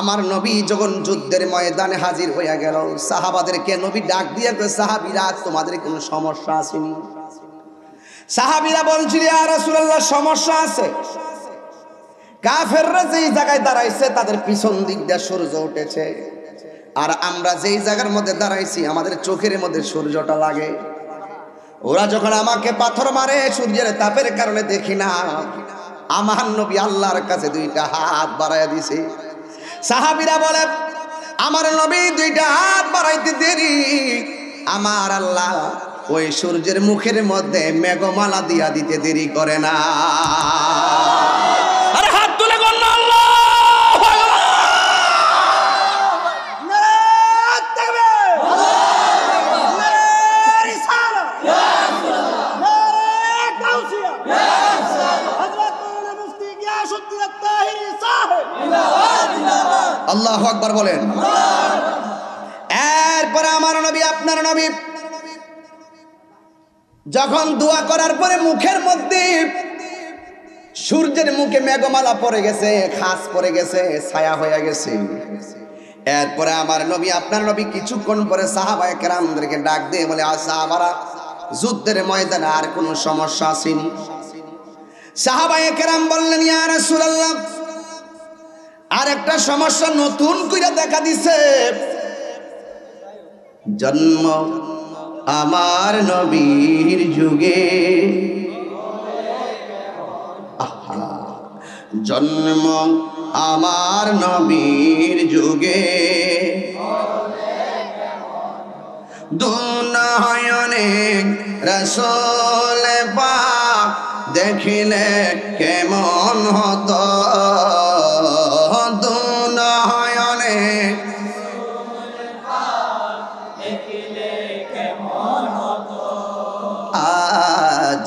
আমার নবী যখন যুদ্ধের ময়দানে হাজির হইয়া গেল, সাহাবাদেরকে নবী ডাক দিয়ে কয়, সাহাবীরা তোমাদের কোনো সমস্যা আসেনি? সাহাবীরা বলছিল, ইয়া রাসূলুল্লাহ সমস্যা আছে। কাফেররা যেই জায়গায় দাঁড়াইছে তাদের পিছন দিক দিয়ে সূর্য উঠেছে, আর আমরা যেই জায়গার মধ্যে দাঁড়াইছি আমাদের চোখের মধ্যে সূর্যটা লাগে। ওরা যখন আমাকে পাথর মারে সূর্যের তাপের কারণে দেখি না। আমার নবী আল্লাহর কাছে দুইটা হাত বাড়াইয়া দিছে। সাহাবীরা বলে, আমার নবী দুইটা হাত বাড়াইতে দেরি, আমার আল্লাহ ওই সূর্যের মুখের মধ্যে মেঘমালা দিয়া দিতে দেরি করে না। আরে হাত তুলে বল না আল্লাহ। আল্লাহু আকবার বলেন। এরপরে আমার নবী, আপনার নবী যখন দোয়া করার পরে মুখের মধ্যে সূর্যের মুখে মেঘমালা পড়ে গেছে, খাস পড়ে গেছে, ছায়া হয়ে গেছে। এরপরে আমার নবী, আপনার নবী কিছুক্ষণ পরে সাহাবায়ে কেরামদেরকে ডাক দিয়ে বলে, সাহাবারা যুদ্ধের ময়দানে আর কোনো সমস্যা আসেনি? সাহাবায়ে কেরাম বললেন, ইয়া রাসূলুল্লাহ আর একটা সমস্যা নতুন কইরা দেখা দিছে। জন্ম আমার নবীর যুগে, জন্ম আমার নবীর যুগে, দুনয়নে রাসূল পাক দেখিলে কেমন হতো, দুনয়নে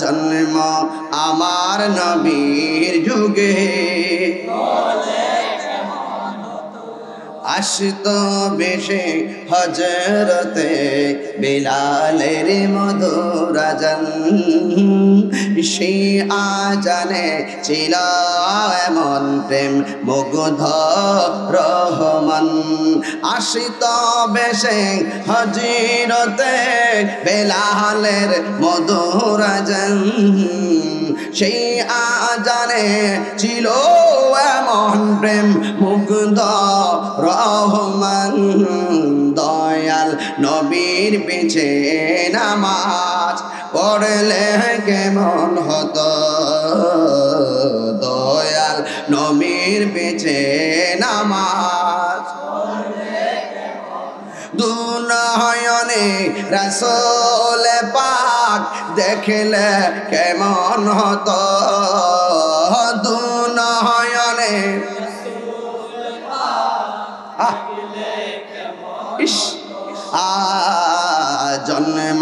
জন্ম আমার নবীর যুগে, আসতো বেশে হযরতে বিলালের মধুর আযান, সেই আযানে ছিল এমন প্রেম মুগ্ধ রহমান। আসতো বেশে হযরতে বিলালের মধুর আযান, সেই আযানে ছিল এমন প্রেম মুগ্ধ রহমান। দয়াল নবীর পিছে নামাজ পড়লে কেমন হতো, দয়াল নবীর পিছে নামাজ দুনয়নে রাসূল পাক দেখলে কেমন হতো, দুনয়নে জন্ম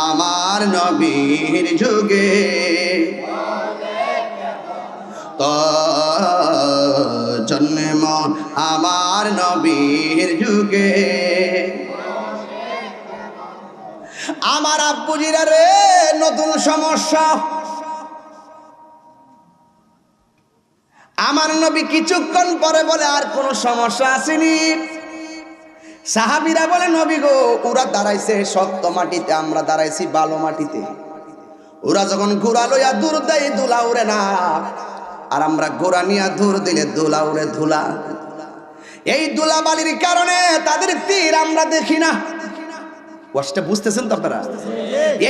আমার নবীর যুগে, তো জন্ম আমার নবীর যুগে। আমার আব্বুজিরা রে নতুন সমস্যা, আমার নবী কিছুক্ষণ পরে বলে, আর কোন সমস্যা আসেনি? সাহাবীরা বলে, নবী গো ওরা দাঁড়াইছে শক্ত মাটিতে, আমরা দাঁড়াইছি বালো মাটিতে। ওরা যখন ঘোড়া লইয়া দূর দেয় ধুলা উড়ে না, আর আমরা ঘোড়া নিয়ে দূর দিলে ধুলা উড়ে ধুলা। এই ধুলা বালির কারণে তাদের তীর আমরা দেখি না। কষ্ট বুঝতেছেন তো আপনারা?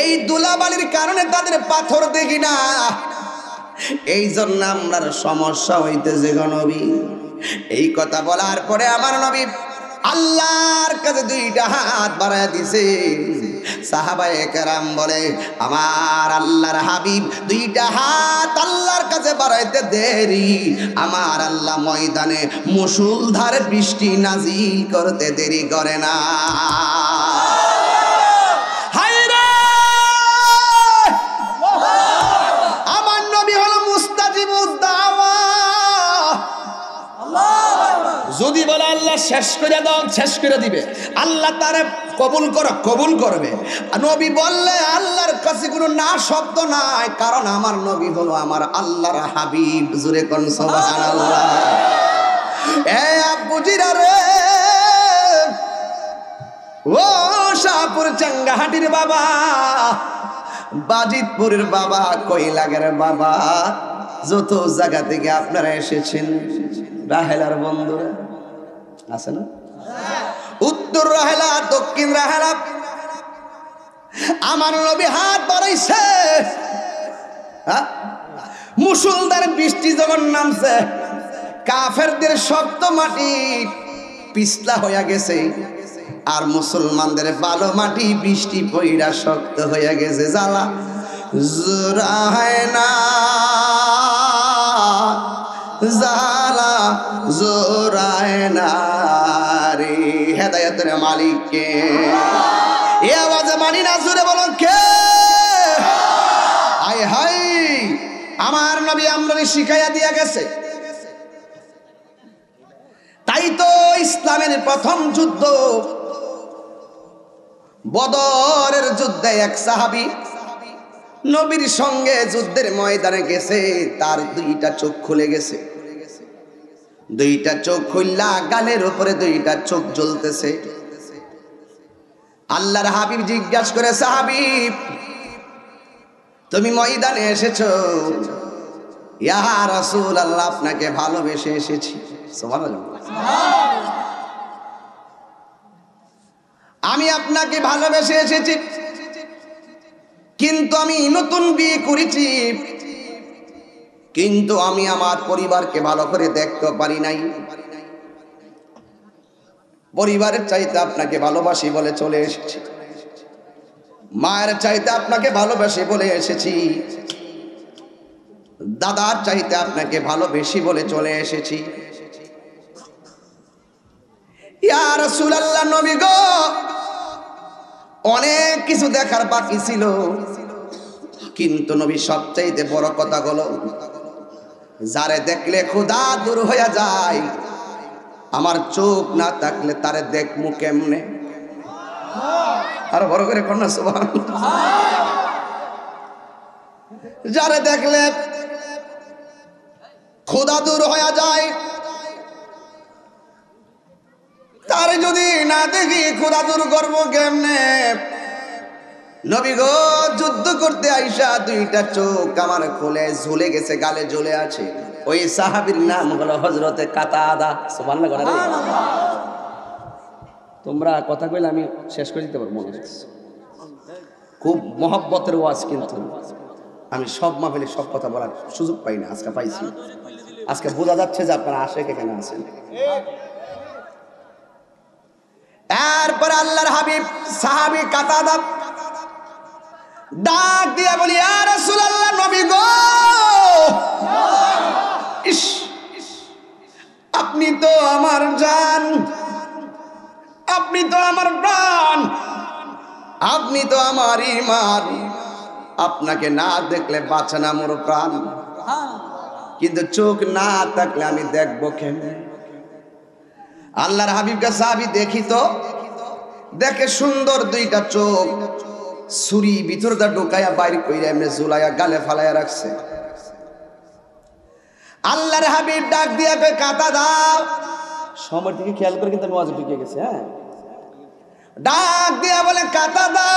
এই ধুলা বালির কারণে তাদের পাথর দেখি না। এই জন্য আমরা সমস্যা হইতেছে গো নবী। এই কথা বলার পরে আমার নবী আল্লাহর কাছে দুইটা হাত বাড়ায় দিছে। সাহাবায়ে কেরাম বলে, আমার আল্লাহর হাবিব দুইটা হাত আল্লাহর কাছে বাড়াইতে দেরি, আমার আল্লাহ ময়দানে মুষলধার বৃষ্টি নাজিল করতে দেরি করে না। আমার নবী হলো মুস্তাজিবুদ দাওয়া। যদি বলে আল্লাহ শেষ করে দাও, শেষ করে দিবে, আল্লাহ তারে কবুল করো, কবুল করবে। নবী বললে আল্লাহর কাছে কোনো না শব্দ নাই, কারণ আমার নবী হলো আমার আল্লাহর হাবিব। জোরে কোন সুবহানাল্লাহ। এ আব্বু বাবজিরা রে, ও শাহপুর চাঙ্গাহাটির বাবা, বাজিতপুরের বাবা, কৈলাগের বাবা, যত জায়গা থেকে আপনারা এসেছেন, রাহেলার বন্ধুরা আছে না, উত্তর রাহেলা, দক্ষিণ রাহেলা, আমার নবী হাত বাড়াইছে। মুসলধার বৃষ্টি যখন নামছে, কাফেরদের শক্ত মাটি পিছলা হইয়া গেছে, আর মুসলমানদের ভালো মাটি বৃষ্টি পইরা শক্ত হইয়া গেছে। জ্বালা জোরায় না, জ্বালা জোরায় না রে, হেদায়েতের মালিককে এ আওয়াজে মানি না, জোরে বলুন কে? হায় হায়, আমার নবী আমরানি শিখাইয়া দিয়া গেছে। তাই তো ইসলামের প্রথম যুদ্ধ বদরের যুদ্ধে এক সাহাবী নবীর সঙ্গে যুদ্ধের ময়দানে গেছে, তার দুইটা চোখ খুলে গেছে। দুইটা চোখ খুললা, গালের উপরে দুইটা চোখ জ্বলতেছে। আল্লাহর হাবিব জিজ্ঞাসা করে, সাহাবী তুমি ময়দানে এসেছো? ইয়া রাসূলুল্লাহ, আপনাকে ভালোবেসে এসেছি। সুবহানাল্লাহ, আমি আপনাকে ভালোবেসে এসেছি, কিন্তু আমি নতুন বিয়ে করেছি, কিন্তু আমি আমার পরিবারকে ভালো করে দেখতে পারি নাই। পরিবারের চাইতে আপনাকে ভালোবাসি বলে চলে এসেছি, মায়ের চাইতে আপনাকে ভালোবাসি বলে এসেছি, দাদার চাইতে আপনাকে ভালোবেসি বলে চলে এসেছি। ইয়া রাসূলুল্লাহ, নবী গো, অনেক কিছু দেখার বাকি ছিল, কিন্তু নবী সবচাইতে বড় কথা হলো, যারে দেখলে ক্ষুধা দূর হয়ে যায়, আমার চোখ না থাকলে তারে দেখমু কেমনে? আর বড় করে কন্যা সুবহানাল্লাহ। যারে দেখলে ক্ষুধা দূর হয়ে যায়, তারে যদি না দেখি ক্ষুধা দূর করবো কেমনে? নবী গো, যুদ্ধ করতে আইসা দুইটা চোখ আমার খুলে ঝুলে গেছে, গালে ঝুলে আছে। ওই সাহাবীর নাম হলো হযরতে কাতাদা। সুবহানাল্লাহ। তোমরা কথা কইলে আমি শেষ করে দিতে পারবো মনে হচ্ছে। খুব মহব্বতের ওয়াজ, কিন্তু আমি সব মাহফিলে সব কথা বলার সুযোগ পাই না, আজকে পাইছি। আজকে বোঝা যাচ্ছে যে আপনারা আশেক এখানে আছেন। এরপরে আল্লাহর হাবিব সাহাবী কাতাদা ডাক দিয়া বলি, ইয়া রাসূলুল্লাহ, নবী গো, ইস, আপনি তো আমার জান, আপনি তো আমার প্রাণ, আপনি তো আমার ঈমান, আপনাকে না দেখলে বাঁচে না মোর প্রাণ, কিন্তু চোখ না থাকলে আমি দেখবো কেমনে? আল্লাহর হাবিবকে সাহাবী দেখি তো, দেখে সুন্দর দুইটা চোখ, ছুরি ভিতরটা ঢুকাইয়া বাইরে কইরা এমনি ঝুলাইয়া গালে ফালাইয়া রাখছে। আল্লাহর হাবিব ডাক দিয়া কই, কাতাদা, সময় থেকে খেয়াল করে কিন্তু আমি ওয়াজে ঢুকে গেছি। হ্যাঁ, ডাক দিয়া বলে, কাতাদা,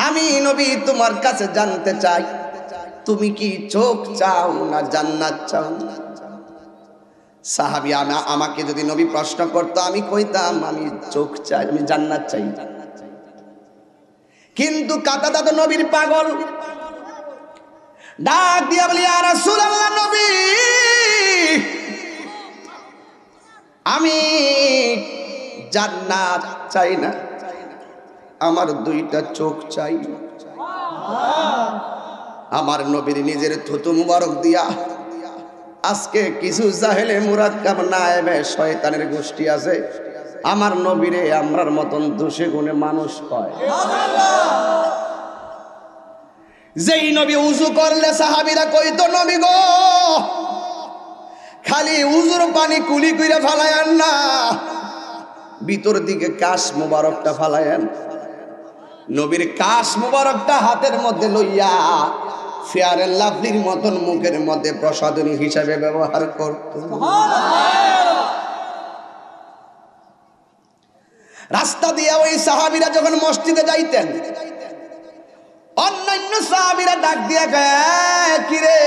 আমি নবী তোমার কাছে জানতে চাই, তুমি কি চোখ চাও না জান্নাত চাও? সাহাবী আমাকে যদি নবী প্রশ্ন করতো, আমি কইতাম আমি চোখ চাই, আমি জান্নাত চাই। কিন্তু কাতাদা তো নবীর পাগল, ডাক দিয়া বলি, ইয়া রাসূলুল্লাহ, নবী, আমি জান্নাত চাই না, আমার দুইটা চোখ চাই। আমার নবীর নিজের থুতু মুবারক দিয়া আজকে কিছু জাহেলে মুরাক্কাব নায়েবে শয়তানের গোষ্ঠী আছে, আমার নবীরে আমরার মতন দোষে গুণে মানুষ কয়। যেই নবী উযু করলে সাহাবীরা কইতো, নবী গো, খালি উযুর পানি কুলি কইরা ফালায়েন না, ভিতর দিকে কাশ মুবারকটা ফালায়েন। নবীর কাশ মুবারকটা হাতের মধ্যে লইয়া ফেয়ার এন্ড লাভলির মতন মুখের মধ্যে প্রসাধনী হিসাবে ব্যবহার করত। রাস্তা দিয়ে ওই সাহাবীরা যখন মসজিদে যাইতেন, অন্যান্য সাহাবীরা ডাক দিয়া কয়, কি রে,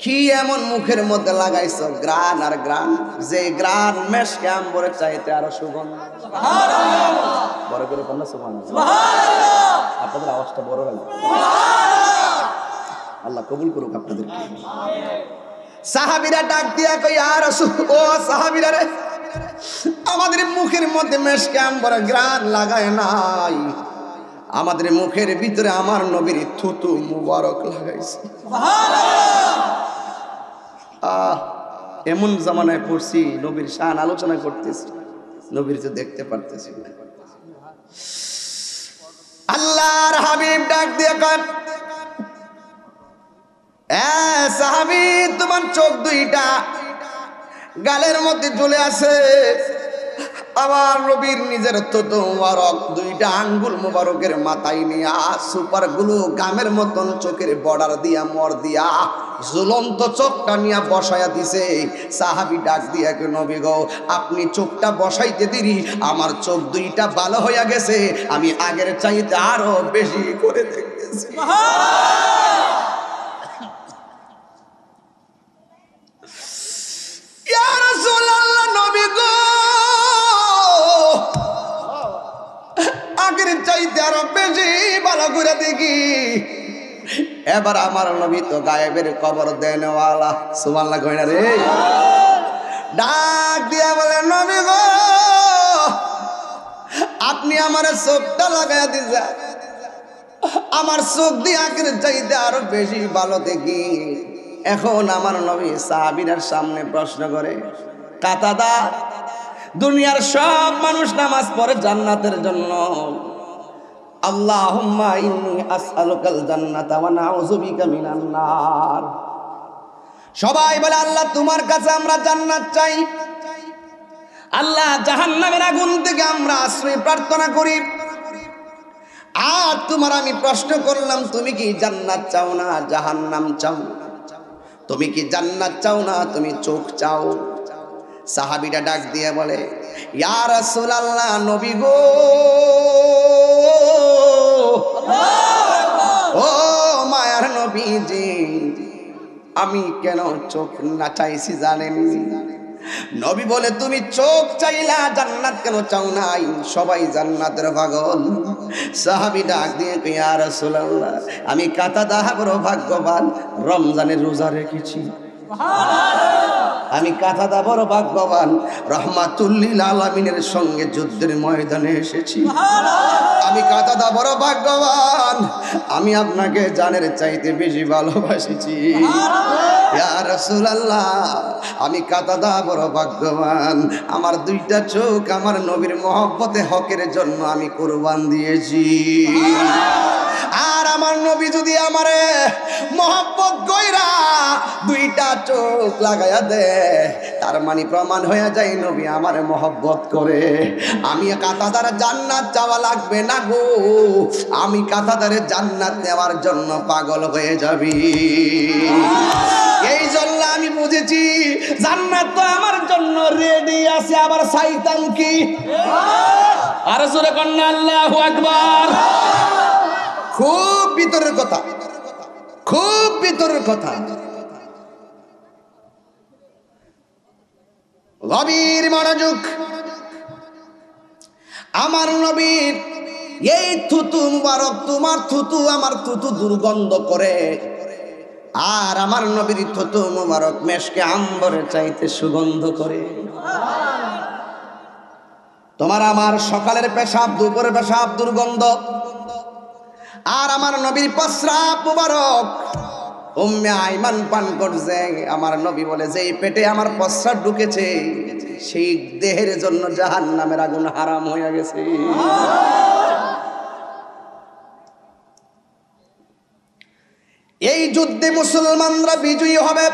কি এমন মুখের মধ্যে লাগাইছো? গ্রান আর গ্রান, যে গ্রান মেশকে আম্বরের চাইতে আরো সুগন্ধ। সুবহানাল্লাহ, বড় করে বলনা সুবহানাল্লাহ। সুবহানাল্লাহ, আপনাদের আওয়াজটা বড় হলো। সুবহানাল্লাহ, আল্লাহ কবুল করুক আপনাদেরকে। সাহাবীরা ডাক দিয়া কই, ইয়া রাসূল, ও সাহাবীরা রে, আমাদের মুখের মধ্যে মেশকে আম্বরের গ্রান লাগায় নাই, আমাদের মুখের ভিতরে আমার নবীর থুতু মুবারক লাগাইছে। এমন জামানায় পড়ছি, নবীর শান আলোচনা করতেছি, নবীর তো দেখতে পারতেছি না। আল্লাহর হাবিব ডাক দিয়ে কয়, এ সাহাবী, তোমার চোখ দুইটা গালের মধ্যে ঝুলে আছে, আমার নবীর নিজের থুতু মুবারক দুইটা আঙ্গুল মুবারকের মাথায় নিয়া সুপার গ্লু গামের মতন চোখের বর্ডার দিয়া মর দিয়া ঝুলন্ত চোখটা নিয়া বসায়া দিছে। সাহাবী ডাক দিয়া কে, নবী গো, আপনি চোখটা বসাইতে দিরি আমার চোখ দুইটা ভালো হইয়া গেছে, আমি আগের চাইতে আরো বেশি করে দেখতেছি। ইয়া রাসূলুল্লাহ, নবী গো, আগের চাইতে আরো বেশি ভালো করে দেখি। এবার আমার নবী তো গায়েবের খবর দেনওয়ালা, সুবহানাল্লাহ কই না রে? ডাক দিয়া বলে, নবী গো, আপনি আমার চোখটা লাগাইয়া দিয়েছেন, আমার চোখ দিয়ে আগের চাইতে আরো বেশি ভালো দেখি। এখন আমার নবী সাহাবীদের সামনে প্রশ্ন করে, কাতাদা, দুনিয়ার সব মানুষ নামাজ পড়ে জান্নাতের জন্য, আল্লাহুম্মা ইন্নী আসআলুকাল জান্নাতা ওয়া নাউযু বিকা মিনান নার। সবাই বলে, আল্লাহ তোমার কাছে আমরা জান্নাত চাই, আল্লাহ জাহান্নামের আগুন থেকে আমরা আশ্রয় প্রার্থনা করি। আর তোমার আমি প্রশ্ন করলাম, তুমি কি জান্নাত চাও না জাহান্নাম চাও? তুমি কি জান্নাত চাও না তুমি চোখ চাও? সাহাবীরা ডাক দিয়ে বলে, ইয়া রাসূলুল্লাহ, নবী গো, ও মায়ার নবীজি, আমি কেন চোখ না চাইছি জানেন? নবী বলে, তুমি চোখ চাইলা, জান্নাত কেন চাও নাই? সবাই জান্নাতের পাগল। সাহাবী ডাক দিয়ে, ইয়া রাসূলুল্লাহ, আমি কাতাদা বড় ভাগ্যবান, রমজানের রোজা রেখেছি। আমি কাতাদা বড় ভাগ্যবান, রাহমাতুল লিল আলামিনের সঙ্গে যুদ্ধের ময়দানে এসেছি। আমি কাতাদা বড় ভাগ্যবান, আমি আপনাকে জানের চাইতে বেশি ভালোবাসিছি। ইয়া রাসূলুল্লাহ, আমি কাতাদা বড় ভাগ্যবান, আমার দুইটা চোখ আমার নবীর মহব্বতে হকের জন্য আমি কুরবান দিয়েছি। আর আমার নবী যদি আমারে মহব্বত কইরা দুইটা চোখ লাগাইয়া দে, তার মানে প্রমাণ হয়ে যায় নবী আমারে মহব্বত করে। আমি কাতাদার জান্নাত চাওয়া লাগবে না গো, আমি কাতাদারে জান্নাত নেওয়ার জন্য পাগল হয়ে যাবি। এই জন্য আমি বুঝেছি জান্নাত তো আমার জন্য রেডি আছে, আবার চাইতাম কি? আর জোরে কন্যা আল্লাহু আকবার। খুব ভিতরের কথা, খুব ভিতরের কথা, গভীর মনোযোগ। আমার নবীর এই থুতু মুবারক, তোমার থুতু আমার থুতু দুর্গন্ধ করে, আর আমার নবীর থুতু মুবারক মেশকে আম্বরের চাইতে সুগন্ধ করে। তোমার আমার সকালের পেশাব, দুপুরের পেশাব দুর্গন্ধ, আর আমার নবীর প্রস্রাব মুবারক উম্মে আইমান পান করছে। আমার নবী বলে, যে পেটে আমার প্রস্রাব ঢুকেছে সেই দেহের জন্য জাহান্নামের আগুন হারাম হয়ে গেছে। এই যুদ্ধে মুসলমানরা বিজয়ী হবে।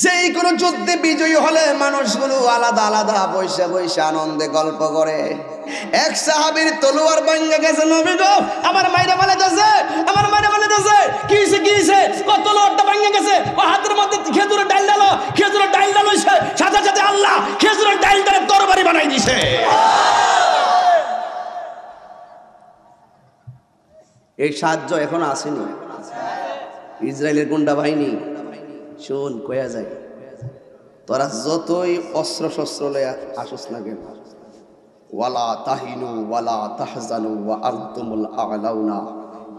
যেই কোনো যুদ্ধে বিজয়ী হলে মানুষগুলো আলাদা আলাদা বৈশা বৈশা আনন্দে গল্প করে। এক সাহাবীর তলোয়ার ভাঙা গেছে, নবী গো আমার মাইরা বলেছে, আমার মাইরা বলেছে, কি হইছে কি হইছে? তলোয়ারটা ভাঙা গেছে, ও হাতের মধ্যে খেজুরের ডাল ডালো, খেজুরের ডাল ডালো, সাথে সাথে আল্লাহ খেজুরের ডাল ডালে তরবারি এই সাহায্য এখনো আসেনি। ইসরায়েলের গুন্ডা বাহিনী শোন কয়া যায়, তোরা যতই অস্ত্র শস্ত্র লয়ে আসুস না কেন, ওয়ালা তাহিনু ওয়ালা তাহজানু ওয়া আনতুমুল আ'লাউনা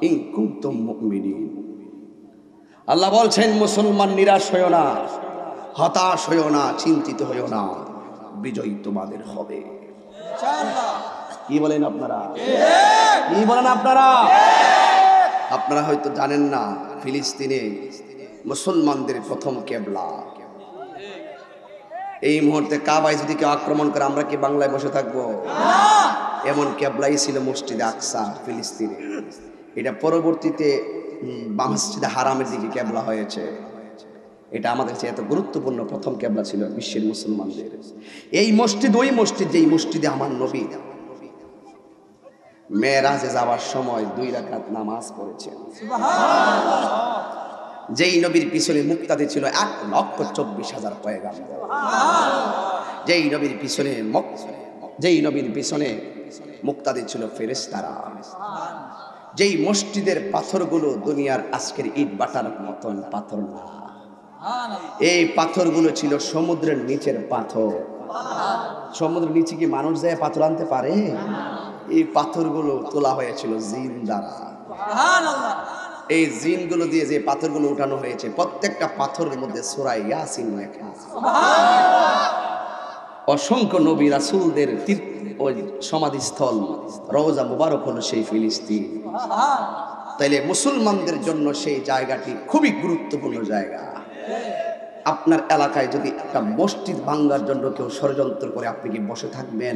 ইন কুনতুম মুমিনিন। আল্লাহ বলছেন মুসলমান নিরাশ হইও না, হতাশ হইও না, চিন্তিত হইও না, বিজয় তোমাদের হবে। কি বলেন আপনারা? কি বলেন আপনারা? আপনারা হয়তো জানেন না, ফিলিস্তিনে মুসলমানদের প্রথম কেবলা। এই মুহূর্তে কাবায় যদি কেউ আক্রমণ করে আমরা কি বাংলায় বসে থাকবো? এমন কেবলাই ছিল মসজিদে আকসা ফিলিস্তিনে। এটা পরবর্তীতে মসজিদে হারামের দিকে কেবলা হয়েছে। এটা আমাদের কাছে এত গুরুত্বপূর্ণ প্রথম কেবলা ছিল বিশ্বের মুসলমানদের। এই মসজিদ ওই মসজিদ যেই মসজিদে আমার নবী মেরাজে যাওয়ার সময় 2 রাকাত নামাজ পড়েছেন। যেই নবীর পিছনে মুক্তাদি ছিল 1,24,000 পয়গাম্বর। যেই নবীর পিছনে মুক্তাদি ছিল ফেরেশতারা। যেই মসজিদের পাথরগুলো দুনিয়ার আজকের ইট বাটার মতন পাথর না, এই পাথরগুলো ছিল সমুদ্রের নিচের পাথর। সমুদ্রের নিচে কি মানুষ যায় পাথর আনতে পারে? এই পাথরগুলো তোলা হয়েছিল জিন দ্বারা। এই জিনগুলো দিয়ে যে পাথরগুলো উঠানো হয়েছে, প্রত্যেকটা পাথরের মধ্যে সূরা ইয়াসিন লেখা। অসংখ্য নবী রাসূলদের ওই সমাধিস্থল রওজা মুবারক হলো সেই ফিলিস্তিন। তাইলে মুসলমানদের জন্য সেই জায়গাটি খুবই গুরুত্বপূর্ণ জায়গা। আপনার এলাকায় যদি একটা মসজিদ ভাঙার জন্য কেউ ষড়যন্ত্র করে, আপনি কি বসে থাকবেন?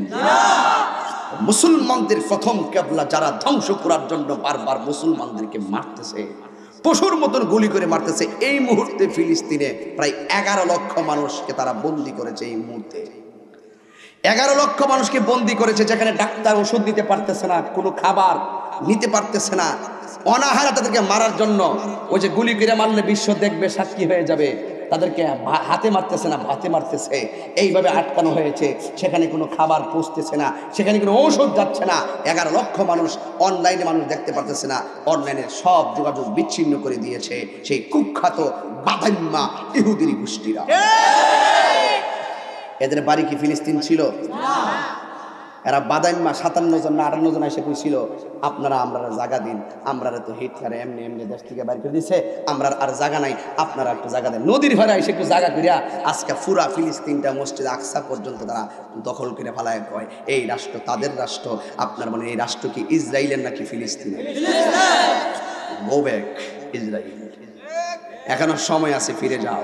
মুসলমানদের প্রথম কেবলা যারা ধ্বংস করার জন্য বারবার মুসলমানদেরকে মারতেছে, পশুর মতন গুলি করে মারতেছে, এই মুহূর্তে ফিলিস্তিনে প্রায় 11 লক্ষ মানুষকে তারা বন্দী করেছে। এই মুহূর্তে 11 লক্ষ মানুষকে বন্দী করেছে, যেখানে ডাক্তার ওষুধ দিতে পারতেছে না, কোনো খাবার নিতে পারতেছে না, অনাহারে তাদেরকে মারার জন্য। ওই যে গুলি করে মারলে বিশ্ব দেখবে, সাক্ষী হয়ে যাবে, তাদেরকে হাতে মারতেছে না, ভাতে মারতেছে, এইভাবে আটকানো হয়েছে। সেখানে কোনো খাবার পৌঁছতেছে না, সেখানে কোনো ঔষধ যাচ্ছে না। 11 লক্ষ মানুষ, অনলাইনে মানুষ দেখতে পারতেছে না, অনলাইনে সব যোগাযোগ বিচ্ছিন্ন করে দিয়েছে সেই কুখ্যাত বাদাইম্মা ইহুদির গোষ্ঠীরা। এদের বাড়ি কি ফিলিস্তিন ছিল? এরা বাদাইম্মা 57 জন না 58 জন এসে কইছিল, আপনারা আমরা জায়গা দিন, আমরা তো হিটলার এমনি এমনি দেশ থেকে বাইর করে দিছে, আমরা আর জায়গা নাই, আপনারা একটু জায়গা দেন। নদীর ভাড়া এসে একটু জায়গা করিয়া আজকে পুরা ফিলিস্তিনটা মসজিদ আকসা পর্যন্ত তারা দখল করে ফেলায়। কয় এই রাষ্ট্র তাদের রাষ্ট্র। আপনার মানে এই রাষ্ট্র কি ইসরায়েলের নাকি ফিলিস্তিনের? Go back Israel. এখনো সময় আছে, ফিরে যাও।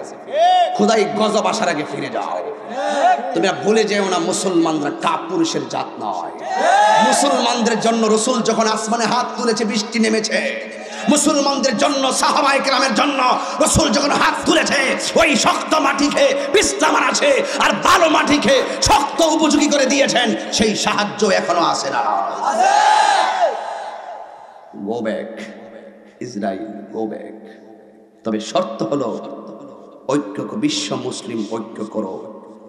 খোদাই গজব আসার আগে ফিরে যাও। তুমি ভুলে যেও না, মুসলমানরা কাপুরুষের জাত নয়। মুসলমানদের জন্য রাসূল যখন আসমানে হাত তুলেছে, বৃষ্টি নেমেছে। মুসলমানদের জন্য, সাহাবায়ে কেরামের জন্য রাসূল যখন হাত তুলেছে, ওই শক্ত মাটিকে পিছলা মারাছে আর ভালো মাটিকে শক্ত উপযোগী করে দিয়েছেন। সেই সাহায্য এখনো আসে না। Go back Israel, go back. তবে শর্ত হলো ঐক্য, বিশ্ব মুসলিম ঐক্য করো,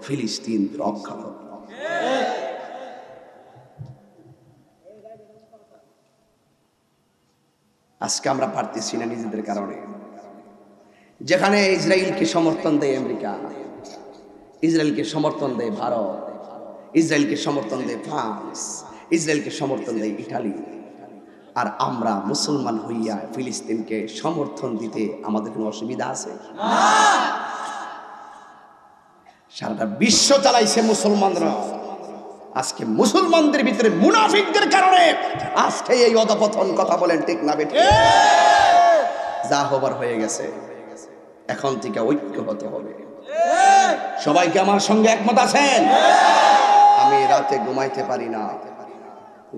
ফিলিস্তিন রক্ষা করো। আজকে আমরা পারতেছি না নিজেদের কারণে। যেখানে ইসরায়েলকে সমর্থন দেয় আমেরিকা, ইসরায়েলকে সমর্থন দেয় ভারত, ইসরায়েলকে সমর্থন দেয় ফ্রান্স, ইসরায়েলকে সমর্থন দেয় ইটালি, আর আমরা মুসলমান হইয়া ফিলিস্তিনকে সমর্থন দিতে আমাদের কোনো অসুবিধা আছে? সারাটা বিশ্ব চালাইছে মুসলমানরা। আজকে মুসলমানদের ভিতরে মুনাফিকদের কারণে আজকে এই অধপতন। কথা বলেন ঠিক না বেঠিক? যা হবার হয়ে গেছে, এখন থেকে ঐক্য হতে হবে। সবাইকে আমার সঙ্গে একমত আছেন? আমি রাতে ঘুমাইতে পারি না।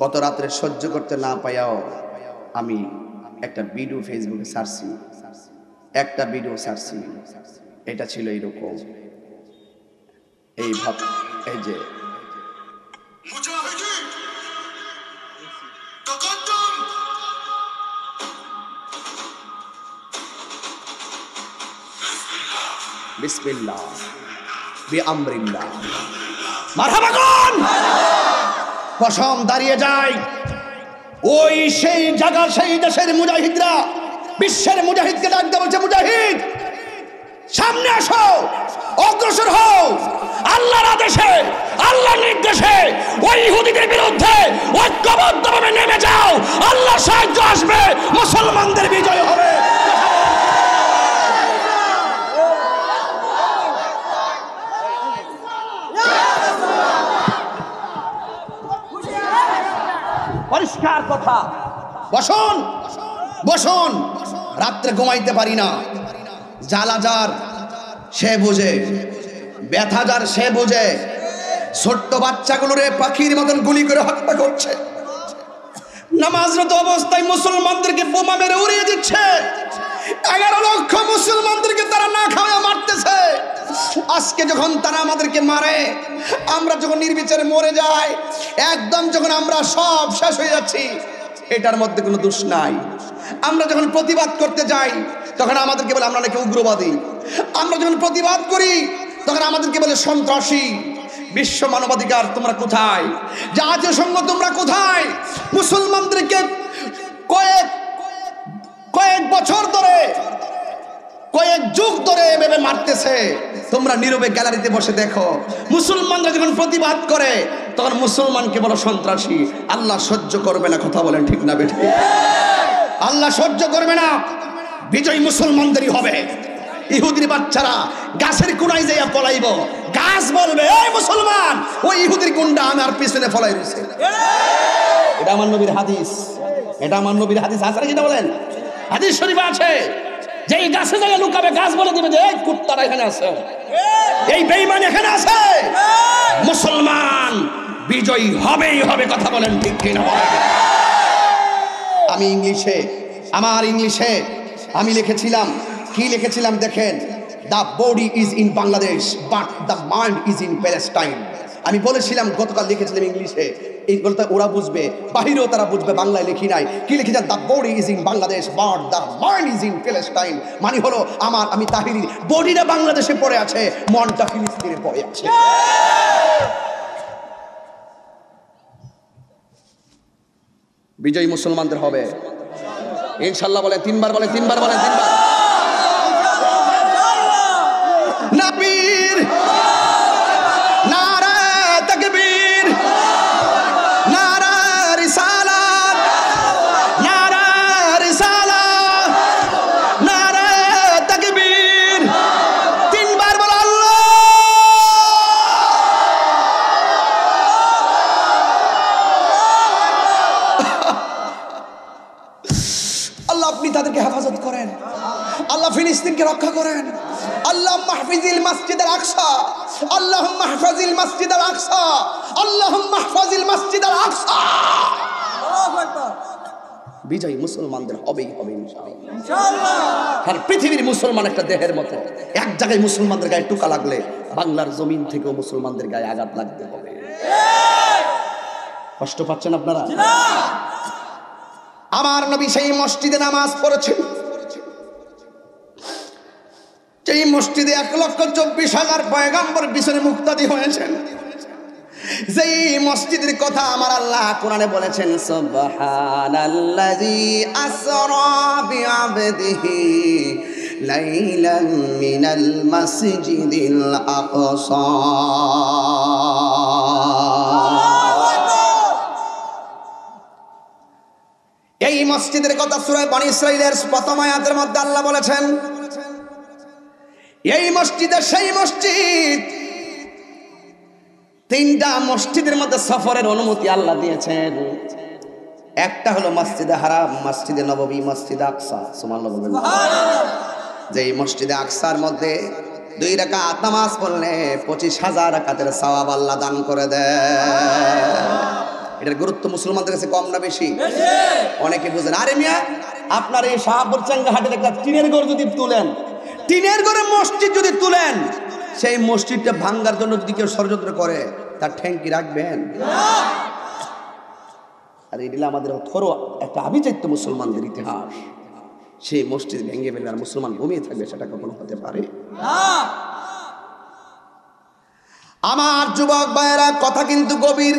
গত রাত্রে সহ্য করতে না পাইয়াও আমি একটা ভিডিও ফেসবুকে ছাড়ছি, এটা ছিল এইরকম। এই ভাব, এই যে বিসমিল্লাহ বিআমরিল্লাহ মারহাবা কোন কসম দাঁড়িয়ে যায়। ওই সেই জায়গা সেই দেশের মুজাহিদরা বিশ্বের মুজাহিদকে ডাকতে বলছে, মুজাহিদ সামনে আসো, অগ্রসর হও, আল্লাহর আদেশে আল্লাহর নির্দেশে ওই ইহুদিদের বিরুদ্ধে ঐক্যবদ্ধভাবে নেমে যাও, আল্লাহর সাহায্য আসবে, মুসলমানদের বিজয় হবে। পরিষ্কার কথা। বসুন বসুন, রাত্রে ঘুমাইতে পারি না, জ্বালা যার সে বুঝে, ব্যথা যার সে বুঝে। ছোট্ট বাচ্চাগুলোরে পাখির মতন গুলি করে হত্যা করছে, নামাজরত অবস্থায় মুসলমানদেরকে বোমা মেরে উড়িয়ে দিচ্ছে, 11 লক্ষ মুসলমানদেরকে তারা না খাওয়া মারতেছে। আজকে যখন তারা আমাদেরকে মারে, আমরা যখন নির্বিচারে মরে যাই, একদম যখন আমরা সব শেষ হয়ে যাচ্ছি, এটার মধ্যে কোনো দোষ নাই। আমরা যখন প্রতিবাদ করতে যাই তখন আমাদেরকে বলে আমরা নাকি উগ্রবাদী, আমরা যখন প্রতিবাদ করি তখন আমাদেরকে বলে সন্ত্রাসী। বিশ্ব মানবাধিকার তোমরা কোথায়? জাতীয় সংঘ তোমরা কোথায়? মুসলমানদেরকে কয়েক বছর ধরে, কয়েক যুগ ধরে এভাবে মারতেছে, তোমরা নীরবে গ্যালারিতে বসে দেখো। মুসলমানরা যখন প্রতিবাদ করে তখন মুসলমানকে বলো সন্ত্রাসী। আল্লাহ সহ্য করবে না, কথা বলেন ঠিক না বেঠিক? আল্লাহ সহ্য করবে না, বিজয় মুসলমানদেরই হবে। ইহুদির বাচ্চারা গাছের কোনায় যাইয়া পলাইব, গাছ বলবে এই মুসলমান, ওই ইহুদির গুন্ডা আমার পিছনে ফলাই রয়েছে। এটা আমার নবীর হাদিস, এটা আমার নবীর হাদিস আছে নাকি? বলেন, হাদিস শরীফে আছে যে এই গাছে যাইয়া লুকাবে, গাছ বলে দিবে যে এই কুত্তারা এখানে আছে, এই বেঈমান এখানে আছে। মুসলমান বিজয়ী হবেই হবে, কথা বলেন ঠিক কিনা? আমি আমার ইংলিশে আমি লিখেছিলাম, কি লিখেছিলাম দেখেন, the body is in Bangladesh but the mind is in Palestine. আমি বলেছিলাম, গতকাল লিখেছিলাম ইংলিশে, এইগুলোটা ওরা বুঝবে, বাহিরেও তারা বুঝবে, বাংলায় লিখি নাই। কি লিখেছেন? The body is in Bangladesh but the mind is in Palestine. মানে হলো আমি তাহিরি বডিটা বাংলাদেশে পড়ে আছে, মনটা ফিলিস্তিনে পড়ে আছে। বিজয়ী মুসলমানদের হবে ইনশাআল্লাহ। বলে তিনবার, বলে তিনবার, বলে তিনবার। নবীর নারা তাকবীর, নারা রিসালাত, নারা রিসালাত, নারা তাকবীর। তিনবার বলে আল্লাহ। আল্লাহ আপনি তাদেরকে হেফাজত করেন, আল্লাহ ফিলিস্তিনকে রক্ষা করেন। আল্লাহুম্মা হাফিজিল মাসজিদাল আকসা, আল্লাহুম্মা হাফিজিল মাসজিদাল আকসা, আল্লাহুম্মা হাফিজিল মাসজিদাল আকসা। আল্লাহু আকবার। বিজয় মুসলমানদের হবেই হবে ইনশাআল্লাহ। আর পৃথিবীর মুসলমান একটা দেহের মতো, এক জায়গায় মুসলমানদের গায়ে টুকা লাগলে বাংলার জমিন থেকেও মুসলমানদের গায়ে আঘাত লাগতে হবে। কষ্ট পাচ্ছেন আপনারা? আমার নবী সেই মসজিদে নামাজ পড়েছেন, এই মসজিদে 1,24,000 পয়গম্বর পিছনে মুক্তাদি হয়েছেন। যেই মসজিদের কথা আমার আল্লাহ কোরআনে বলেছেন, সুবহানাল্লাযী আসরা বিআবদিহি লাইলাম মিনাল মাসজিদিল আকসা। এই মসজিদের কথা সূরা বনী ইসরাঈলের 1ম আয়াতের মধ্যে আল্লাহ বলেছেন। এই মসজিদে সেই মসজিদ, 3টা মসজিদের মধ্যে সফরের অনুমতি আল্লাহ দিয়েছেন। একটা হলো মসজিদে হারাম, মসজিদে নববী, মসজিদে আকসা। সুবহানাল্লাহ বলবেন। যে মসজিদে আকসার মধ্যে 2 রাকাত নামাজ পড়লে 25,000 রাকাতের সওয়াব আল্লাহ দান করে দেয়। এটার গুরুত্ব মুসলমানদের কাছে কম না বেশি? অনেকে বুঝেন, আরে মিয়া আপনার এই শাহপুর চাঙ্গা হাটের একটা টিনের ঘর যদি তুলেন, টিনের ঘরে মসজিদ যদি তুলেন, সেই মসজিদটা ভাঙ্গার জন্য যদি কেউ ষড়যন্ত্র করে, তার ঠ্যাঙ্কি রাখবেন? আর এগুলো আমাদের থরো একটা আভিজাত্য মুসলমানদের ইতিহাস। সেই মসজিদ ভেঙে ফেলবে আর মুসলমান ঘুমিয়ে থাকবে, সেটা কখনো হতে পারে না। আমার যুবক ভাইয়েরা, কথা কিন্তু গভীর।